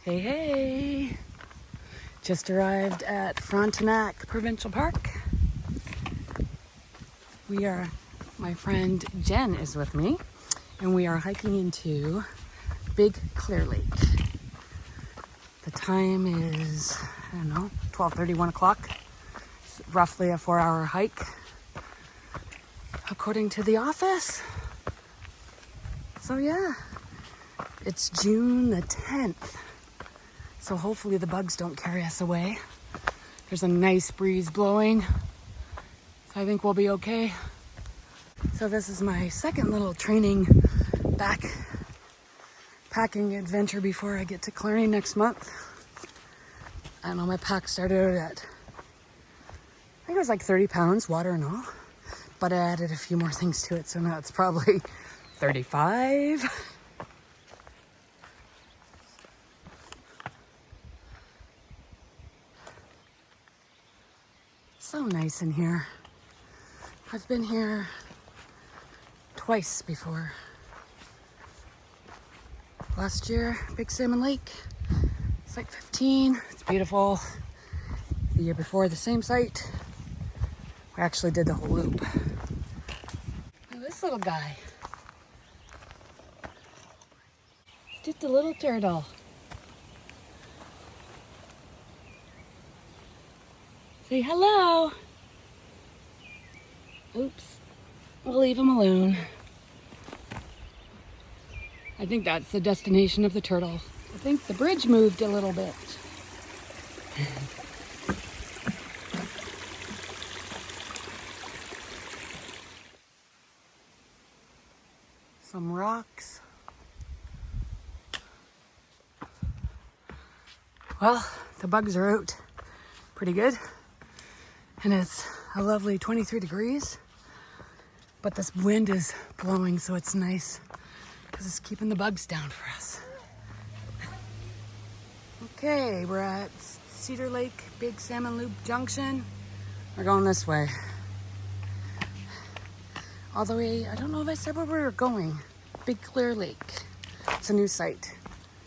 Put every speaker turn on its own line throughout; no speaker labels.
Hey, hey! Just arrived at Frontenac Provincial Park. My friend Jen is with me, and we are hiking into Big Clear Lake. The time is, 12:30, 1 o'clock. It's roughly a 4-hour hike, according to the office. So yeah, it's June the 10th. So hopefully the bugs don't carry us away. There's a nice breeze blowing, so I think we'll be okay. So this is my second little training backpacking adventure before I get to Clarny next month. I don't know, my pack started out at, I think it was like 30 pounds, water and all. But I added a few more things to it, so now it's probably 35. So nice in here. I've been here twice before. Last year, Big Salmon Lake. It's like 15. It's beautiful. The year before, the same site. We actually did the whole loop. Now this little guy. Just a little turtle. Say hello. Oops. We'll leave him alone. I think that's the destination of the turtle. I think the bridge moved a little bit. Some rocks. Well, the bugs are out pretty good. And it's a lovely 23 degrees. But this wind is blowing, so it's nice because it's keeping the bugs down for us. Okay, we're at Cedar Lake, Big Salmon Loop Junction. We're going this way. All the way, I don't know if I said where we were going. Big Clear Lake. It's a new site.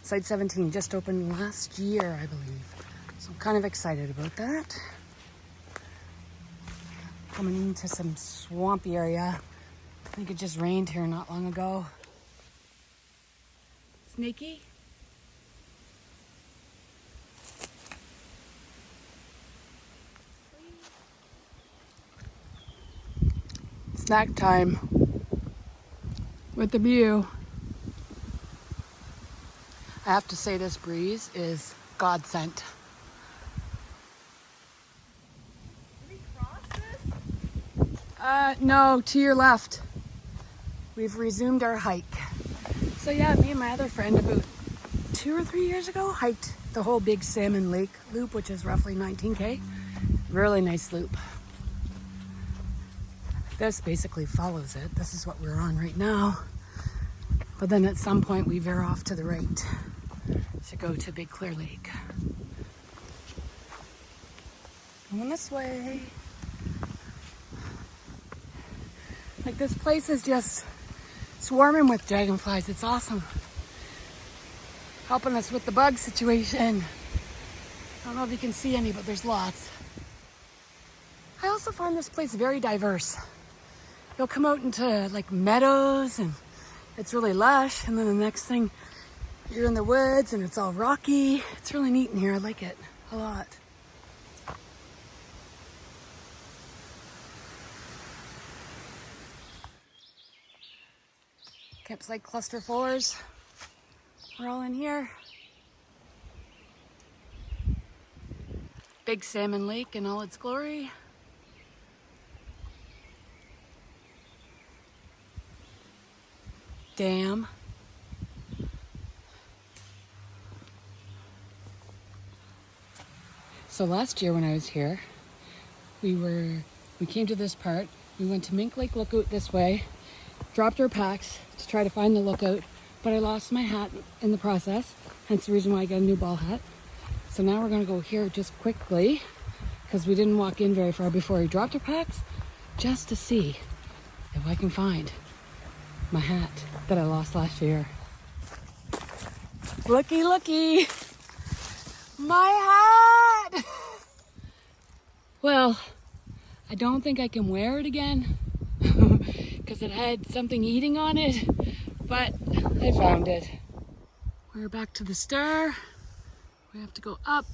Site 17 just opened last year, I believe. So I'm kind of excited about that. Coming into some swampy area. I think it just rained here not long ago. Snaky? Snack time with the view. I have to say this breeze is God sent. No, to your left. We've resumed our hike. So yeah, me and my other friend about 2 or 3 years ago hiked the whole Big Salmon Lake loop, which is roughly 19K. Really nice loop. This basically follows it. This is what we're on right now. But then at some point we veer off to the right to go to Big Clear Lake. Going this way. Like, this place is just swarming with dragonflies. It's awesome. Helping us with the bug situation. I don't know if you can see any, but there's lots. I also find this place very diverse. You'll come out into like meadows and it's really lush, and then the next thing you're in the woods and it's all rocky. It's really neat in here. I like it a lot. Campsite cluster 4s. We're all in here. Big Salmon Lake in all its glory. Dam. So last year when I was here, we came to this part. We went to Mink Lake Lookout this way, dropped our packs to try to find the lookout, but I lost my hat in the process, hence the reason why I got a new ball hat. So now we're gonna go here just quickly, because we didn't walk in very far before we dropped our packs, just to see if I can find my hat that I lost last year. Looky, looky! My hat! Well, I don't think I can wear it again because it had something eating on it, but I found it. We're back to the star. We have to go up,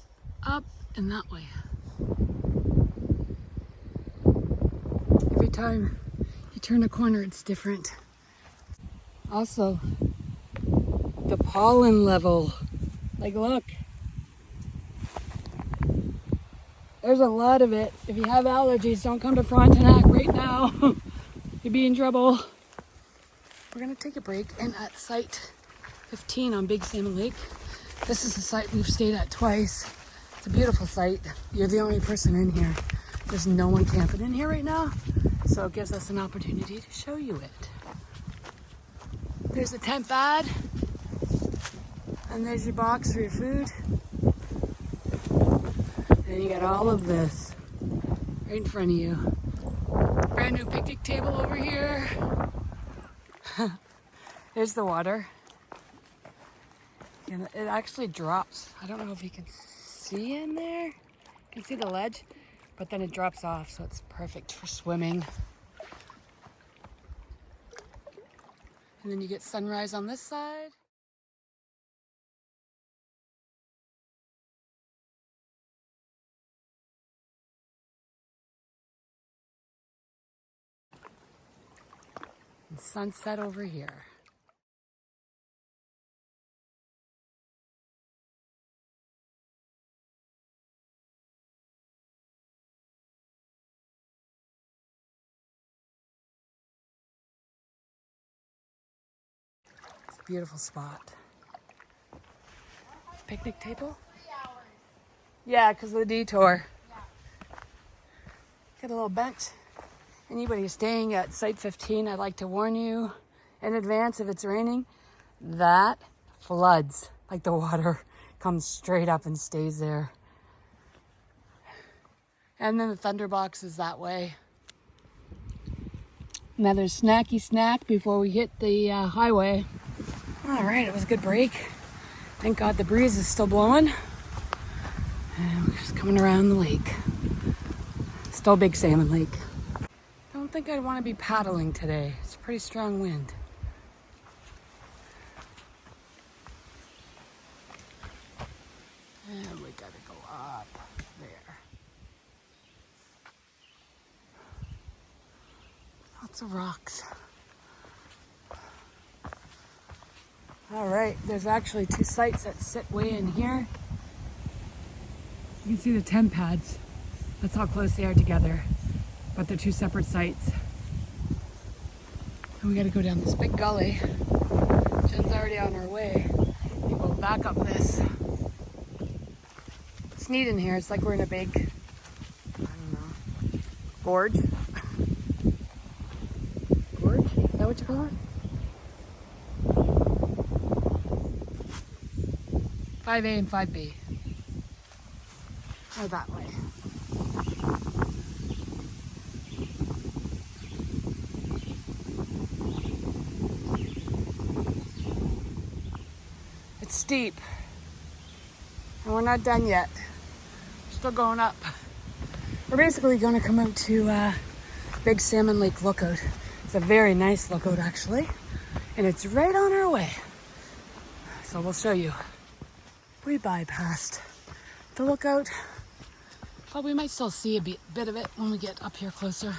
up, and that way. Every time you turn a corner, it's different. Also, the pollen level. Like, look. There's a lot of it. If you have allergies, don't come to Frontenac right now. You'd be in trouble. We're gonna take a break, and at site 15 on Big Salmon Lake. This is a site we've stayed at twice. It's a beautiful site. You're the only person in here. There's no one camping in here right now, so it gives us an opportunity to show you it. There's a tent pad, and there's your box for your food. And you got all of this right in front of you. Brand new picnic table over here. There's the water. And it actually drops. I don't know if you can see in there. You can see the ledge, but then it drops off, so it's perfect for swimming. And then you get sunrise on this side. And sunset over here. It's a beautiful spot. Picnic table? Yeah, because of the detour. Got a little bench. Anybody staying at Site 15, I'd like to warn you in advance if it's raining, that floods. Like the water comes straight up and stays there. And then the Thunderbox is that way. Another snacky snack before we hit the highway. All right, it was a good break. Thank God the breeze is still blowing. And we're just coming around the lake. Still Big Salmon Lake. Don't think I'd want to be paddling today. It's a pretty strong wind. And we gotta go up there. Lots of rocks. All right, there's actually two sites that sit way in here. You can see the tent pads. That's how close they are together. But they're two separate sites. And we gotta go down this big gully. Jen's already on her way. And go back up this. It's neat in here. It's like we're in a big, I don't know, gorge. Gorge? Is that what you call it? 5A and 5B. Or that way. It's steep. And we're not done yet. We're still going up. We're basically going to come out to Big Salmon Lake Lookout. It's a very nice lookout actually. And it's right on our way. So we'll show you. We bypassed the lookout, but we might still see a bit of it when we get up here closer.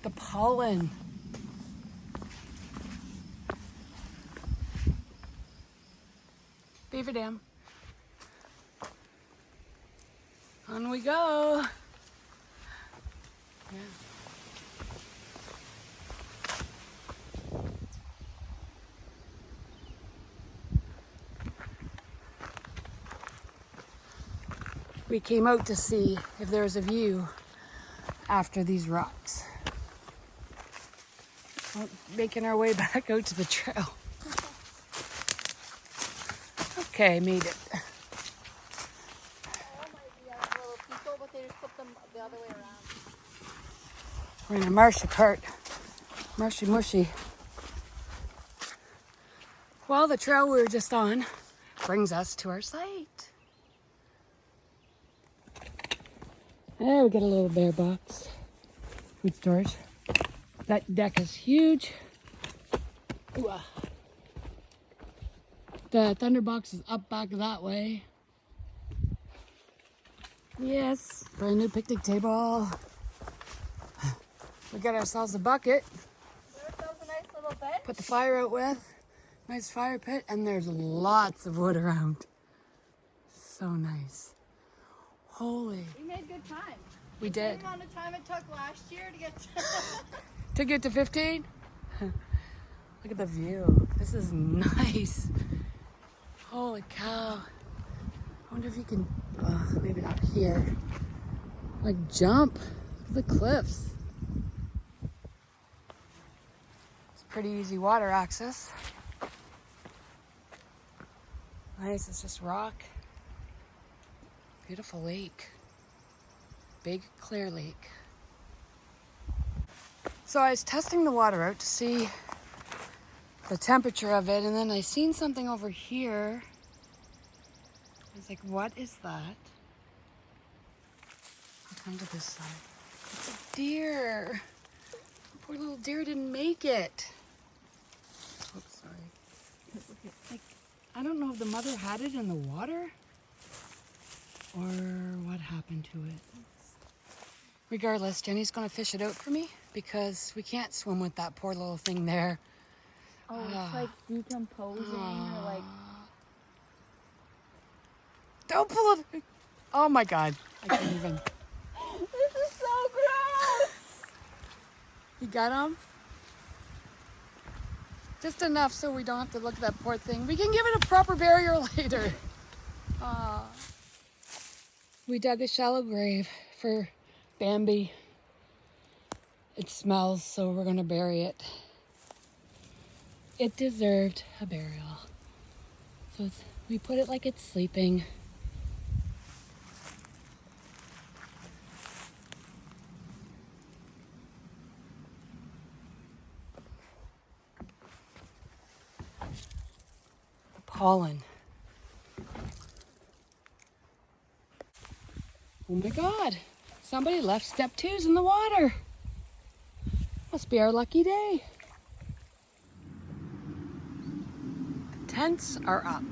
The pollen. Beaver Dam. On we go. Yeah. We came out to see if there was a view after these rocks. Well, making our way back out to the trail. Okay, made it. We're in a marshy part. Marshy mushy. Well, the trail we were just on brings us to our site. There we get a little bear box. Food storage. That deck is huge. Ooh, the Thunderbox is up back that way. Yes, brand new picnic table. We got ourselves a bucket.
There's a nice little bench.
Put the fire out with. Nice fire pit, and there's lots of wood around. So nice. Holy.
We made good time.
We did.
The amount of time it took last year to get
To get to 15? Look at the view. This is nice. Holy cow. I wonder if you can, maybe not here, like jump the cliffs. It's pretty easy water access. Nice, it's just rock. Beautiful lake. Big, clear lake. So I was testing the water out to see the temperature of it, and then I seen something over here. I was like, what is that? I'll come to this side. It's a deer. Poor little deer didn't make it. Oops, sorry. Like, I don't know if the mother had it in the water or what happened to it. Regardless, Jenny's gonna fish it out for me because we can't swim with that poor little thing there.
Oh, it's like decomposing or like...
Don't pull it. Oh my God. I can't even.
This is so gross!
You got him? Just enough so we don't have to look at that poor thing. We can give it a proper burial later. We dug a shallow grave for Bambi. It smells, so we're gonna bury it. It deserved a burial. So we put it like it's sleeping. The pollen. Oh my God, somebody left step 2s in the water. Must be our lucky day. The tents are up.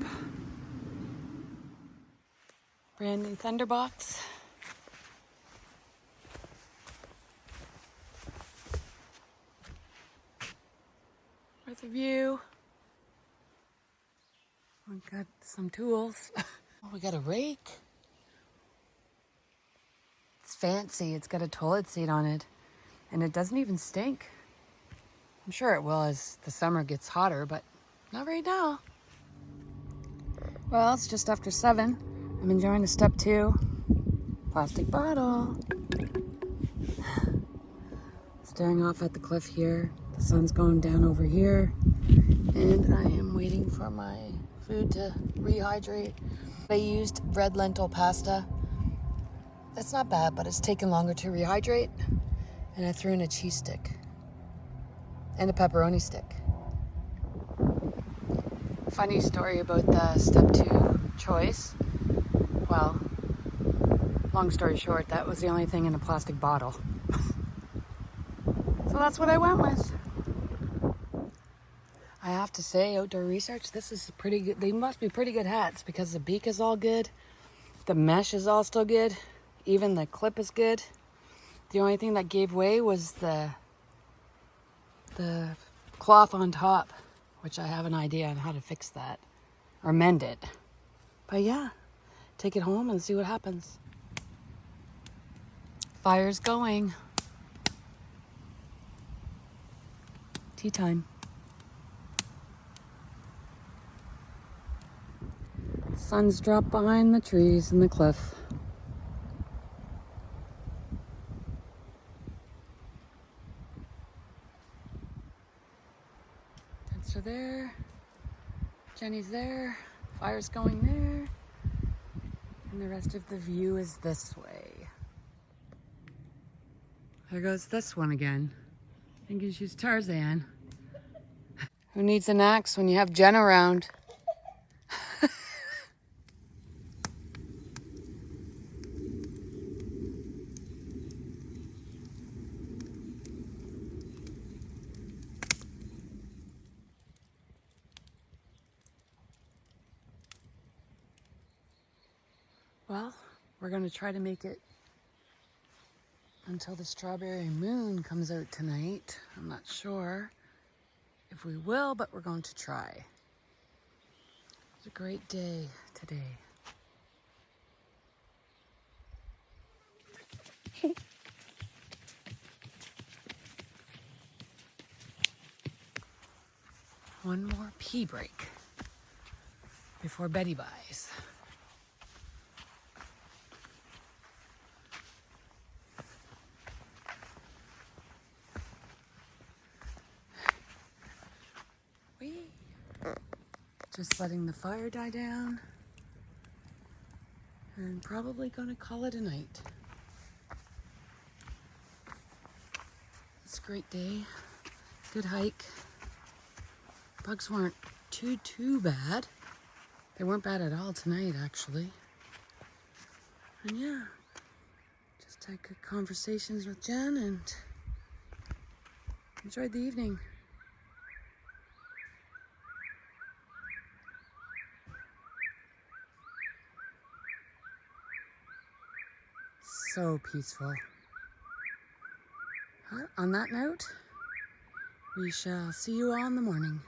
Brand new Thunderbox. There's the view. We got some tools. Oh, we got a rake. It's fancy. It's got a toilet seat on it. And it doesn't even stink. I'm sure it will as the summer gets hotter, but not right now. Well, it's just after 7. I'm enjoying the step 2. Plastic bottle. Staring off at the cliff here. The sun's going down over here. And I am waiting for my food to rehydrate. I used red lentil pasta. It's not bad, but it's taken longer to rehydrate. And I threw in a cheese stick and a pepperoni stick. Funny story about the step 2 choice. Well, long story short, that was the only thing in a plastic bottle. So that's what I went with. I have to say, outdoor research, this is pretty good. They must be pretty good hats because the beak is all good. The mesh is all still good. Even the clip is good. The only thing that gave way was the cloth on top, which I have an idea on how to fix that or mend it. But yeah, take it home and see what happens. Fire's going. Tea time. Sun's dropped behind the trees and the cliff. are there. Jenny's there. Fire's going there. And the rest of the view is this way. There goes this one again. Thinking she's Tarzan. Who needs an axe when you have Jen around? Well, we're gonna try to make it until the strawberry moon comes out tonight. I'm not sure if we will, but we're going to try. It's a great day today. One more pee break before Betty buys. Just letting the fire die down and probably gonna call it a night. It's a great day, good hike. Bugs weren't too bad. They weren't bad at all tonight, actually. And yeah, just had good conversations with Jen and enjoyed the evening. So peaceful. On that note, we shall see you all in the morning.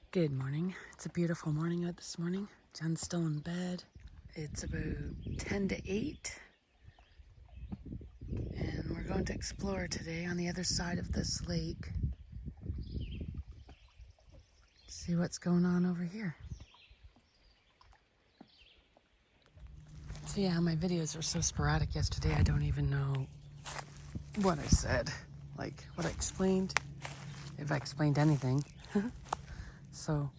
Good morning. It's a beautiful morning out this morning. Jen's still in bed. It's about 10 to 8. And we're going to explore today on the other side of this lake. See what's going on over here. So yeah, my videos were so sporadic yesterday, I don't even know what I said. Like, what I explained, if I explained anything. So,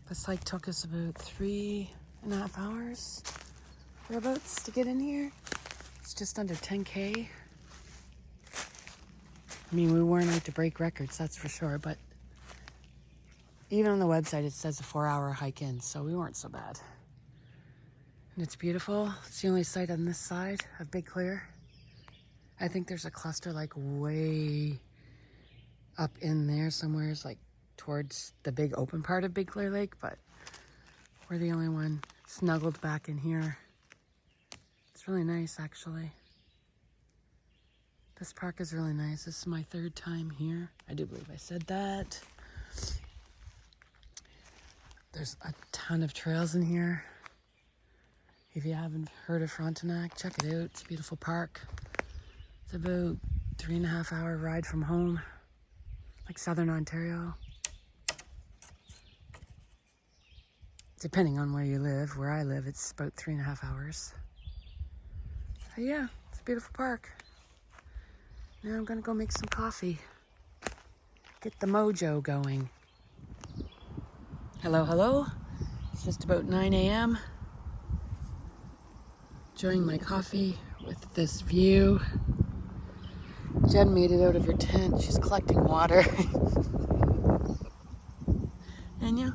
this hike took us about 3.5 hours, thereabouts, to get in here. It's just under 10K. I mean, we weren't out to break records, that's for sure, but even on the website it says a 4-hour hike in, so we weren't so bad. And it's beautiful. It's the only site on this side of Big Clear. I think there's a cluster like way up in there somewhere, like towards the big open part of Big Clear Lake, but we're the only one snuggled back in here. It's really nice, actually. This park is really nice. This is my 3rd time here. I do believe I said that. There's a ton of trails in here. If you haven't heard of Frontenac, check it out. It's a beautiful park. It's about 3.5 hour ride from home, like Southern Ontario. Depending on where you live. Where I live, it's about 3.5 hours. But yeah, it's a beautiful park. Now I'm gonna go make some coffee. Get the mojo going. Hello, hello. It's just about 9 a.m. Enjoying my coffee with this view. Jen made it out of her tent. She's collecting water. And yeah,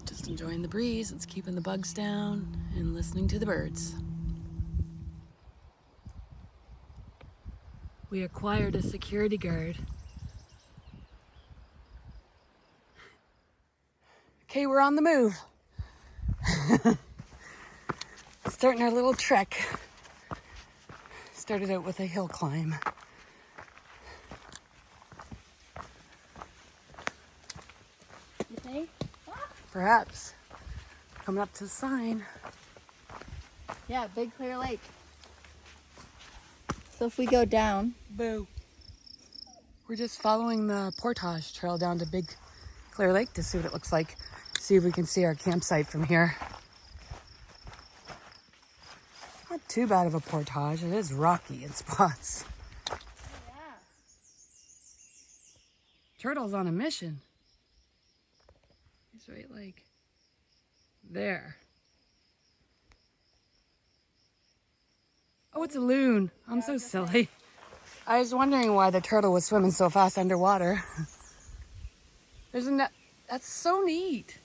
just enjoying the breeze. It's keeping the bugs down and listening to the birds. We acquired a security guard. Okay, we're on the move. Starting our little trek. Started out with a hill climb.
You think?
Perhaps. Coming up to the sign.
Yeah, Big Clear Lake. So if we go down.
Boo. We're just following the portage trail down to Big Clear Lake to see what it looks like. See if we can see our campsite from here. Not too bad of a portage. It is rocky in spots. Turtle's on a mission. He's right like there. Oh, it's a loon. I'm so silly. I was wondering why the turtle was swimming so fast underwater. Isn't that, that's so neat.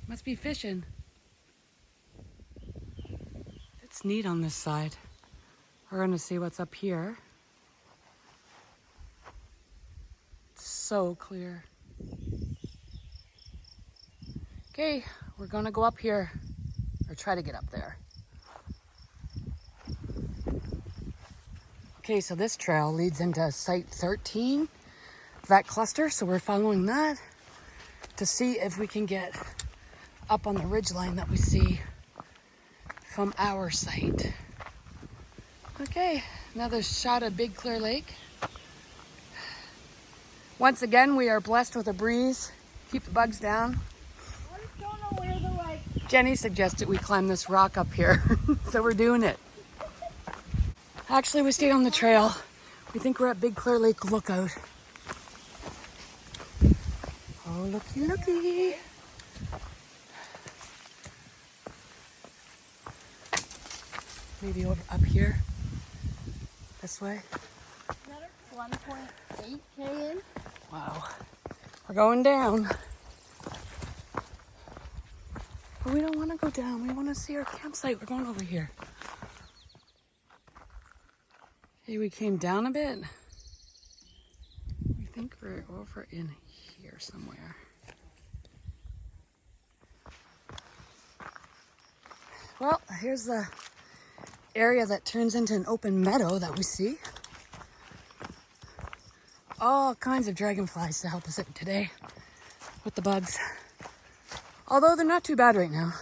Must be fishing. It's neat on this side. We're gonna see what's up here. It's so clear. Okay, we're gonna go up here, or try to get up there. Okay, so this trail leads into Site 13, that cluster, so we're following that to see if we can get up on the ridgeline that we see from our site. Okay, another shot of Big Clear Lake. Once again, we are blessed with a breeze. Keep the bugs down.
I just don't know where the like.
Jenny suggested we climb this rock up here, so we're doing it. Actually, we stayed on the trail. We think we're at Big Clear Lake Lookout. Oh, looky, looky. Maybe over up here, this way.
Another 1.8K in.
Wow, we're going down. But we don't want to go down. We want to see our campsite. We're going over here. Okay, we came down a bit. We think we're over in here somewhere. Well, here's the area that turns into an open meadow that we see. All kinds of dragonflies to help us out today with the bugs. Although they're not too bad right now.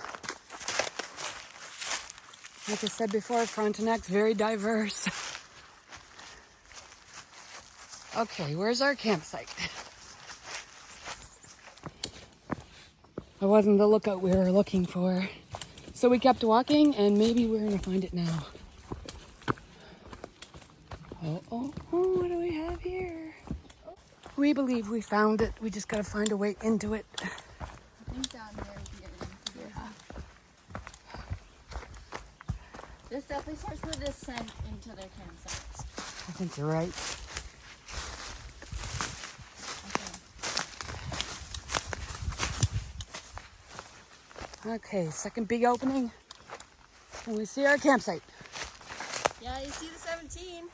Like I said before, Frontenac's very diverse. Okay, where's our campsite? It wasn't the lookout we were looking for. So we kept walking and maybe we're gonna find it now. Oh, what do we have here? We believe we found it. We just gotta find a way into it.
I think down there we can get into this. This definitely starts the descent into their campsites.
I think you're right. Okay, second big opening. And we see our campsite.
Yeah, you see the 17.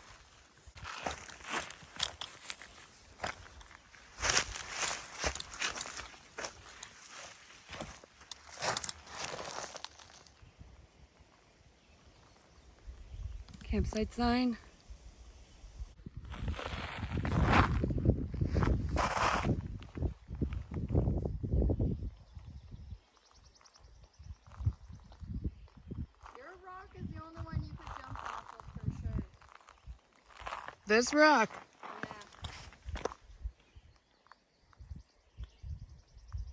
Campsite sign.
Your rock is the only one you could jump off of for sure.
This rock.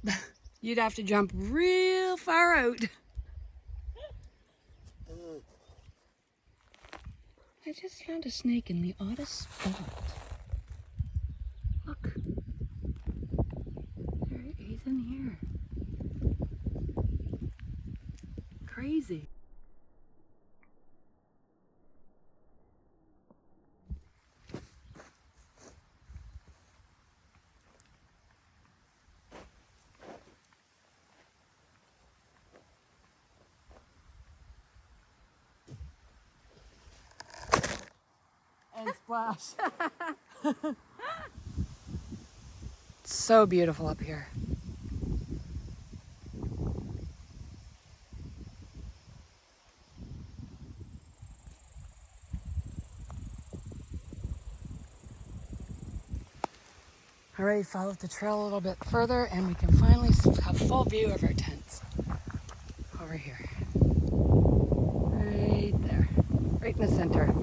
Yeah.
You'd have to jump real far out. I just found a snake in the oddest spot. Look. He's in here. Crazy. And splash. So beautiful up here. All right, follow the trail a little bit further and we can finally have full view of our tents. Over here. Right there. Right in the center.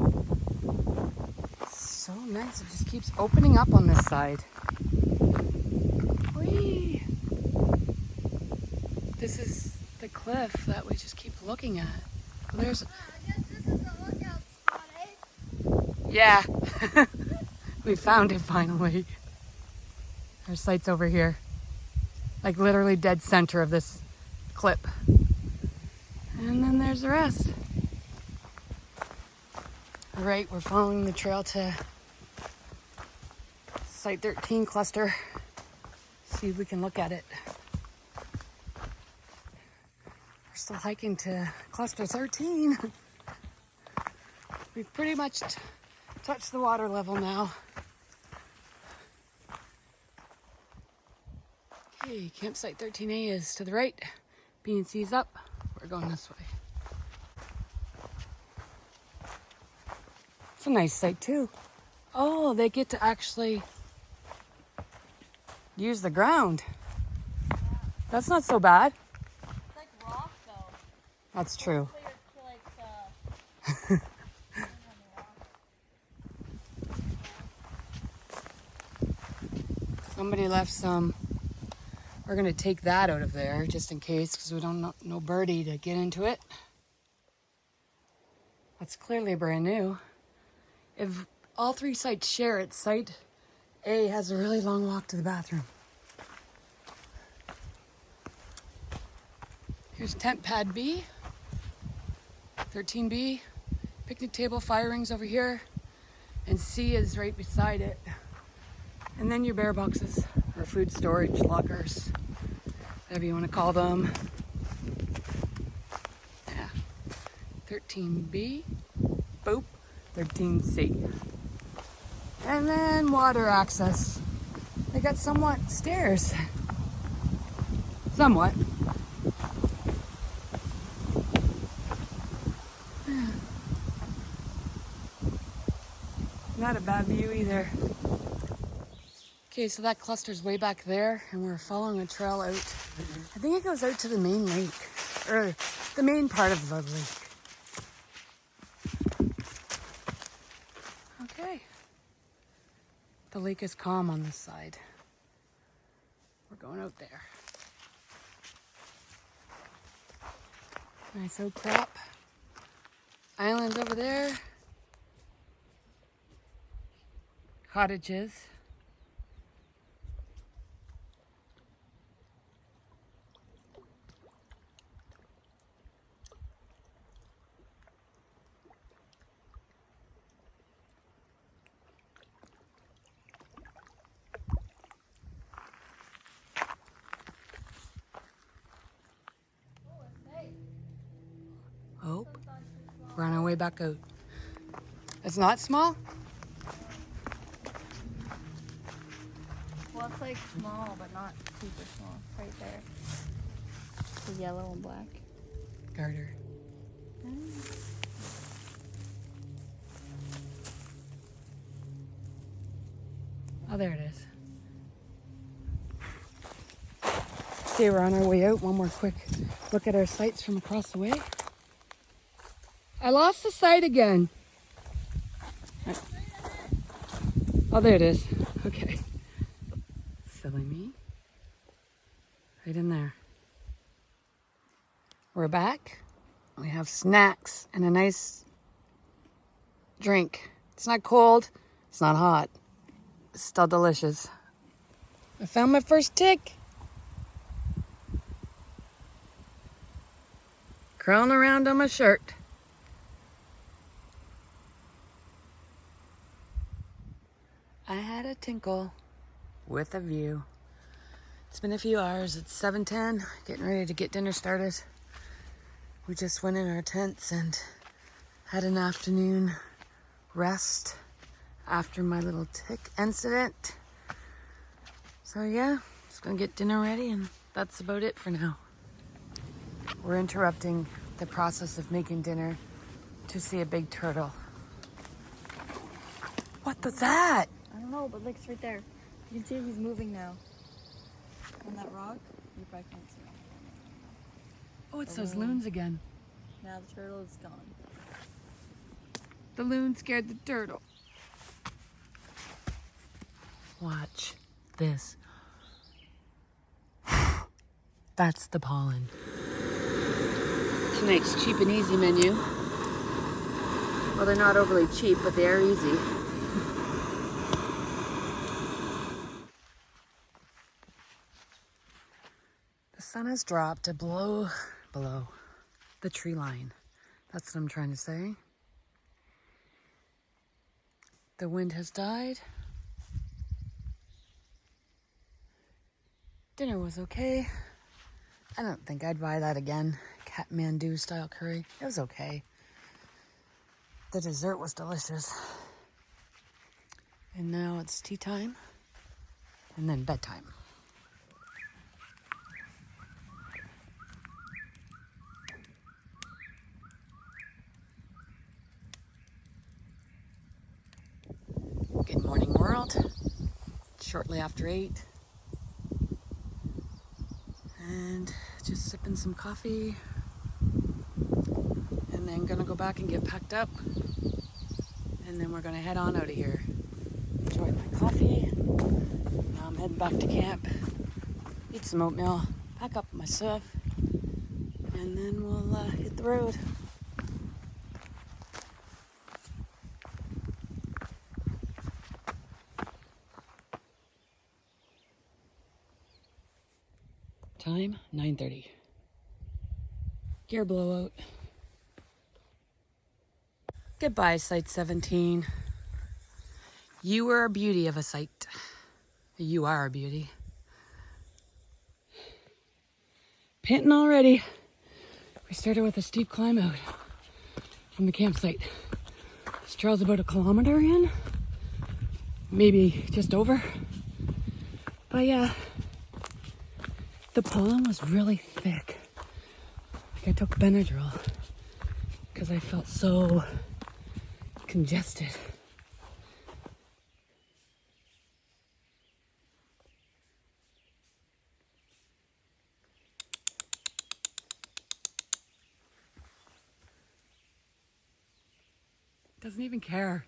So nice, it just keeps opening up on this side. Whee! This is the cliff that we just keep looking at. There's,
I guess this is the lookout spot, eh?
Yeah. We found it finally. Our site's over here. Like literally dead center of this clip. And then there's the rest. All right, we're following the trail to Site 13 cluster. See if we can look at it. We're still hiking to cluster 13. We've pretty much touched the water level now. Okay, campsite 13A is to the right. B&C's up. We're going this way. It's a nice site too. Oh, they get to actually use the ground. That's not so bad.
It's like rock though.
That's true. Somebody left some. We're gonna take that out of there just in case, because we don't know no birdie to get into it. That's clearly brand new. If all three sites share it, site A has a really long walk to the bathroom. Here's tent pad B, 13B, picnic table, fire rings over here, and C is right beside it. And then your bear boxes, or food storage lockers, whatever you want to call them. Yeah, 13B, boop, 13C. And then water access. They got somewhat stairs. Somewhat. Not a bad view either. Okay, so that cluster's way back there, and we're following a trail out. I think it goes out to the main lake, or the main part of the lake. Okay. The lake is calm on this side. We're going out there. Nice oak crop. Islands over there. Cottages. Oh, we're on our way back out. It's not small?
Well, it's like small, but not super small. Right there. The yellow and black.
Garter. Oh, there it is. Okay, we're on our way out. One more quick look at our sights from across the way. I lost the sight again. Oh, there it is. Okay. Silly me. Right in there. We're back. We have snacks and a nice drink. It's not cold. It's not hot. It's still delicious. I found my first tick. Crawling around on my shirt. I had a tinkle with a view. It's been a few hours. It's 7:10, getting ready to get dinner started. We just went in our tents and had an afternoon rest after my little tick incident. So yeah, just gonna get dinner ready, and that's about it for now. We're interrupting the process of making dinner to see a big turtle. What was that?
I don't know, but look, it's right there. You can see he's moving now. On that rock, you probably can't see him.
Oh, it's those loons again.
Now the turtle is gone.
The loon scared the turtle. Watch this. That's the pollen. Tonight's cheap and easy menu.
Well, they're not overly cheap, but they are easy.
The sun has dropped to below the tree line. That's what I'm trying to say. The wind has died. Dinner was okay. I don't think I'd buy that again. Kathmandu style curry. It was okay. The dessert was delicious. And now it's tea time. And then bedtime. Good morning, world. It's shortly after 8. And just sipping some coffee. And then gonna go back and get packed up. And then we're gonna head on out of here. Enjoyed my coffee. Now I'm heading back to camp. Eat some oatmeal. Pack up my stuff. And then we'll hit the road. Time 9:30. Gear blowout. Goodbye, Site 17. You were a beauty of a site. You are a beauty. Panting already. We started with a steep climb out from the campsite. This trail's about 1 kilometer in, maybe just over. But yeah, the pollen was really thick. Like I took Benadryl because I felt so congested. Doesn't even care.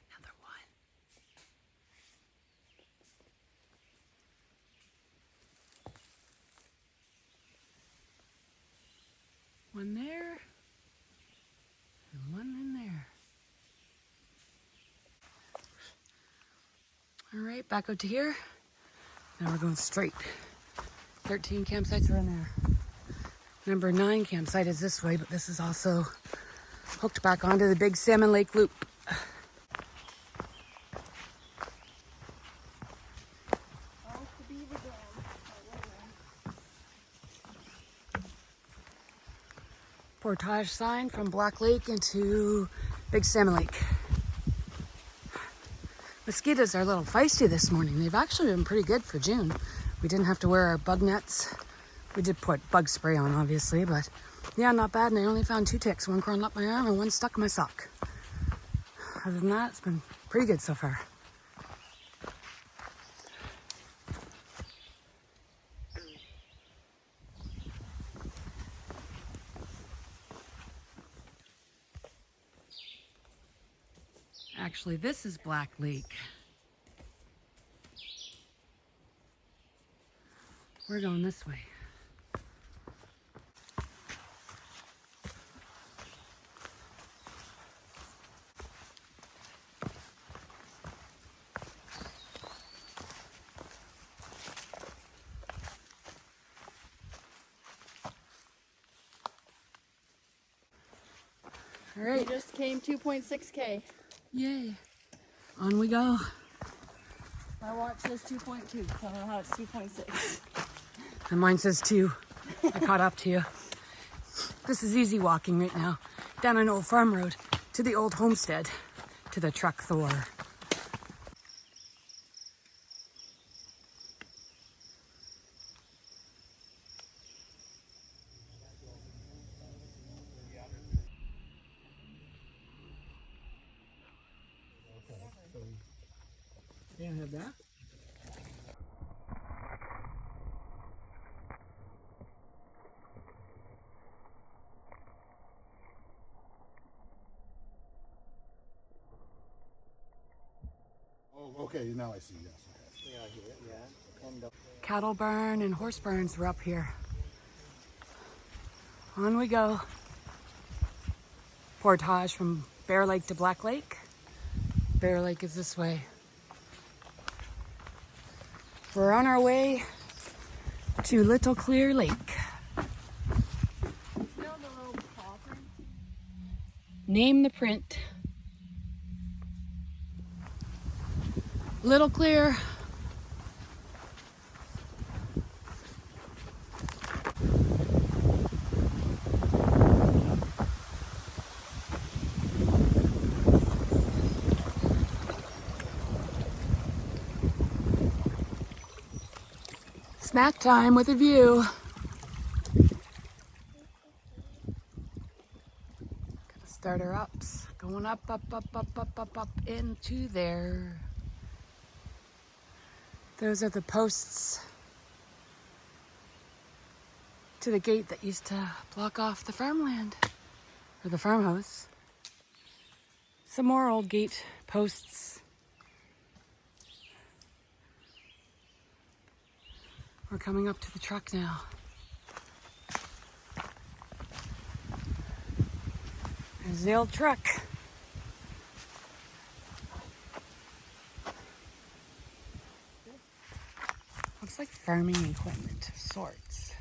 Another one. One there. And one in there. All right, back out to here. Now we're going straight. 13 campsites are in there. Number 9 campsite is this way, but this is also hooked back onto the big Salmon Lake loop. Portage sign from Black Lake into Big Salmon Lake. Mosquitoes are a little feisty this morning. They've actually been pretty good for June. We didn't have to wear our bug nets. We did put bug spray on, obviously, but yeah, not bad. And I only found 2 ticks, one crawling up my arm and one stuck in my sock. Other than that, it's been pretty good so far. Actually, this is Black Lake. We're going this way. All right.
We just came 2.6K.
Yay. On we go.
My watch says 2.2, so I don't know how it's 2.6.
And mine says 2. I caught up to you. This is easy walking right now. Down an old farm road to the old homestead, to the truck Thor. You don't have that?
Oh, okay, now I see, yes. Okay.
Yeah, yeah, yeah.
Cattle barn and horse barns were up here. On we go. Portage from Bear Lake to Black Lake. Bear Lake is this way. We're on our way to Little Clear Lake.
You know the little paw print?
Name the print. Little Clear. Snack time with a view. Gotta start our ups. Going up, up, up, up, up, up, up into there. Those are the posts to the gate that used to block off the farmland or the farmhouse. Some more old gate posts. We're coming up to the truck now. There's the old truck. Looks like farming equipment of sorts.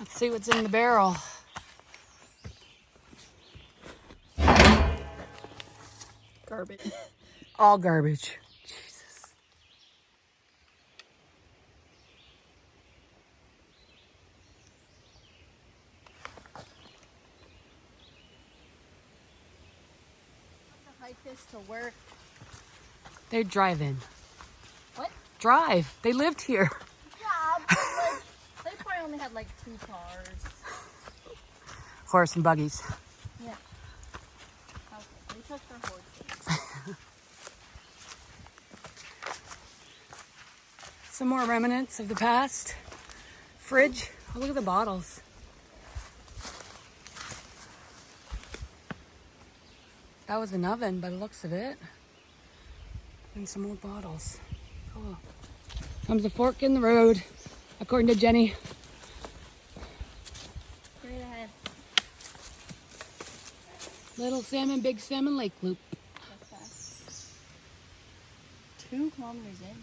Let's see what's in the barrel.
Garbage.
All garbage. Jesus.
Hike this to work.
They drive in.
What?
Drive. They lived here.
Yeah, but like, they probably only had like 2 cars.
Horse and buggies.
Yeah. Okay, they took their horses.
Some more remnants of the past. Fridge. Oh, look at the bottles. That was an oven by the looks of it. And some old bottles. Cool. Comes a fork in the road, according to Jenny.
Straight ahead.
Little salmon, big salmon, lake loop.
That's fast. 2 kilometers in.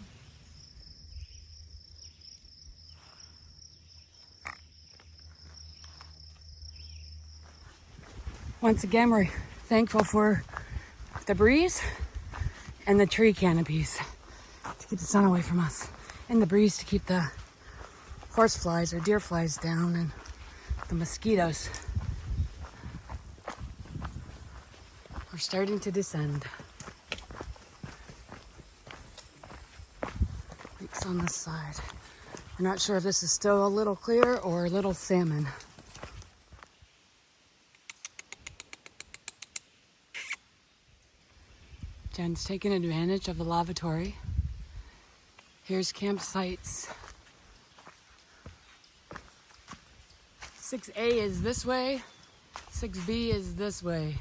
Once again, we're thankful for the breeze and the tree canopies to keep the sun away from us, and the breeze to keep the horse flies or deer flies down, and the mosquitoes. We're starting to descend. Creeks on this side. We're not sure if this is still a Little Clear or a Little Salmon. Jen's taking advantage of the lavatory. Here's campsites. 6A is this way. 6B is this way.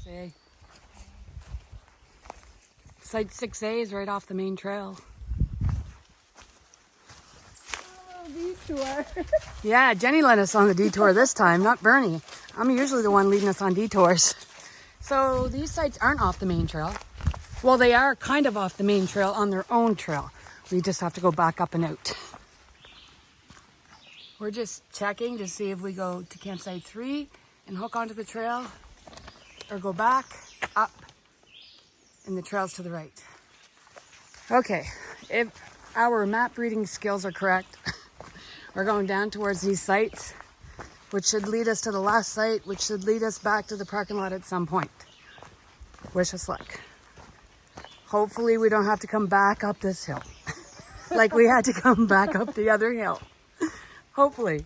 Say. Site 6A is right off the main trail.
Oh, detour.
Yeah, Jenny led us on the detour this time, not Bernie. I'm usually the one leading us on detours. So these sites aren't off the main trail. Well, they are kind of off the main trail on their own trail. We just have to go back up and out. We're just checking to see if we go to campsite 3 and hook onto the trail, or go back, up, and the trail's to the right. Okay, if our map reading skills are correct, we're going down towards these sites, which should lead us to the last site, which should lead us back to the parking lot at some point. Wish us luck. Hopefully we don't have to come back up this hill like we had to come back up the other hill. Hopefully.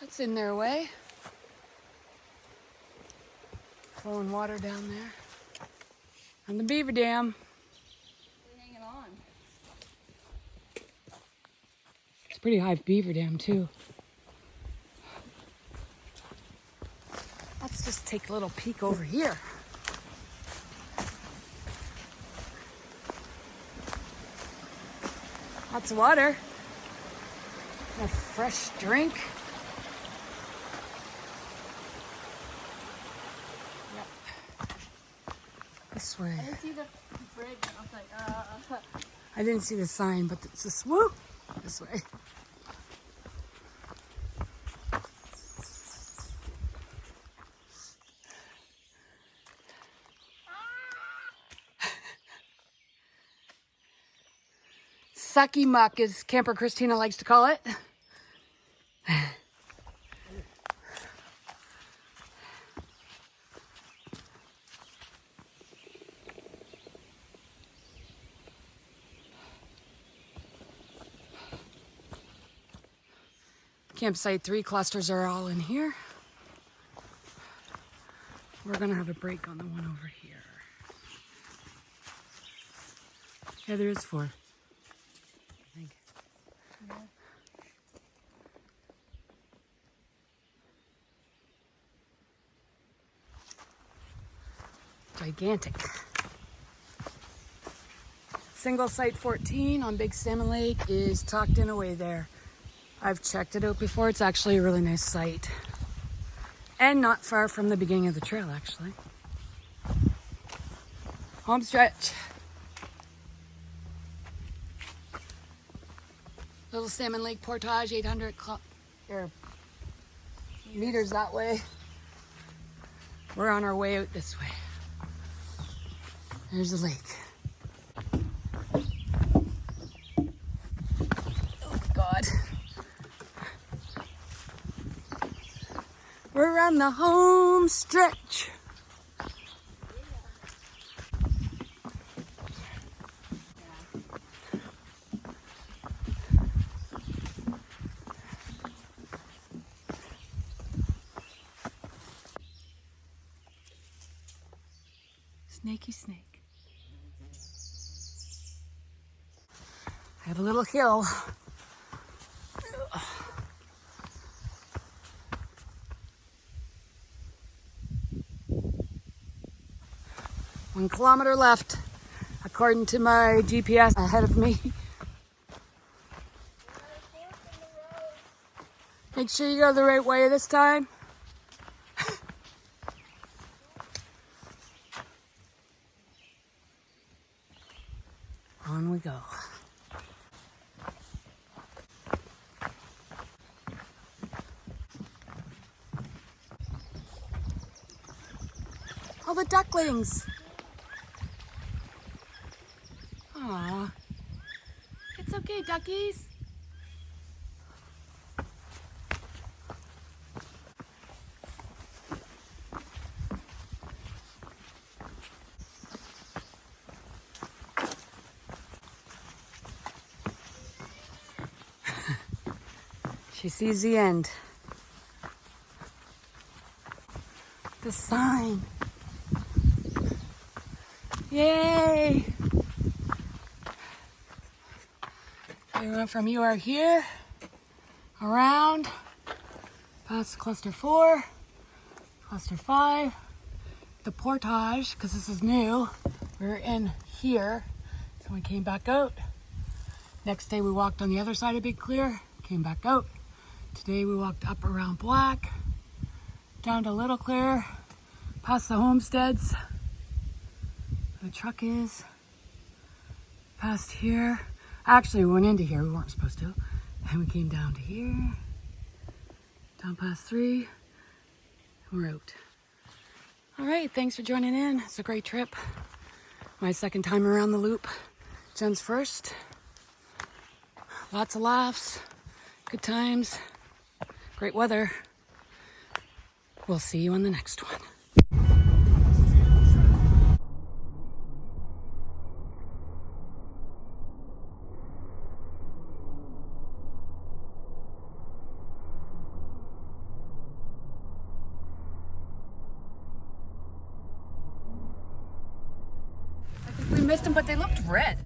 That's in their way. Flowing water down there. on the beaver dam.
We're hanging on.
It's a pretty high beaver dam too. Let's just take a little peek over here. Lots of water. A fresh drink. Yep. This way.
I didn't see the bridge and I was like,
I didn't see the sign, but it's this woo this way. Sucky muck, as Camper Christina likes to call it. Campsite 3 clusters are all in here. We're gonna have a break on the one over here. Yeah, there is 4. I think.
yeah.
Gigantic. Single site 14 on Big Salmon Lake is tucked in away there. I've checked it out before. It's actually a really nice site. And not far from the beginning of the trail, actually. Home stretch. Little Salmon Lake Portage, 800 meters that way. We're on our way out this way. There's the lake. Oh God. We're on the home stretch. Snaky snake. I have a little hill. 1 kilometer left, according to my GPS ahead of me. Make sure you go the right way this time. On we go. All the ducklings. Aw. It's okay, duckies. She sees the end. The sign. Yay! We went from you are here, around, past cluster 4, cluster 5, the portage, because this is new. We were in here, so we came back out. Next day we walked on the other side of Big Clear, came back out. Today we walked up around Black, down to Little Clear, past the homesteads, where the truck is, past here. Actually, we went into here, we weren't supposed to. And we came down to here, down past 3, and we're out. All right, thanks for joining in. It's a great trip. My second time around the loop. Jen's first. Lots of laughs, good times, great weather. We'll see you on the next one. missed them, but they looked red.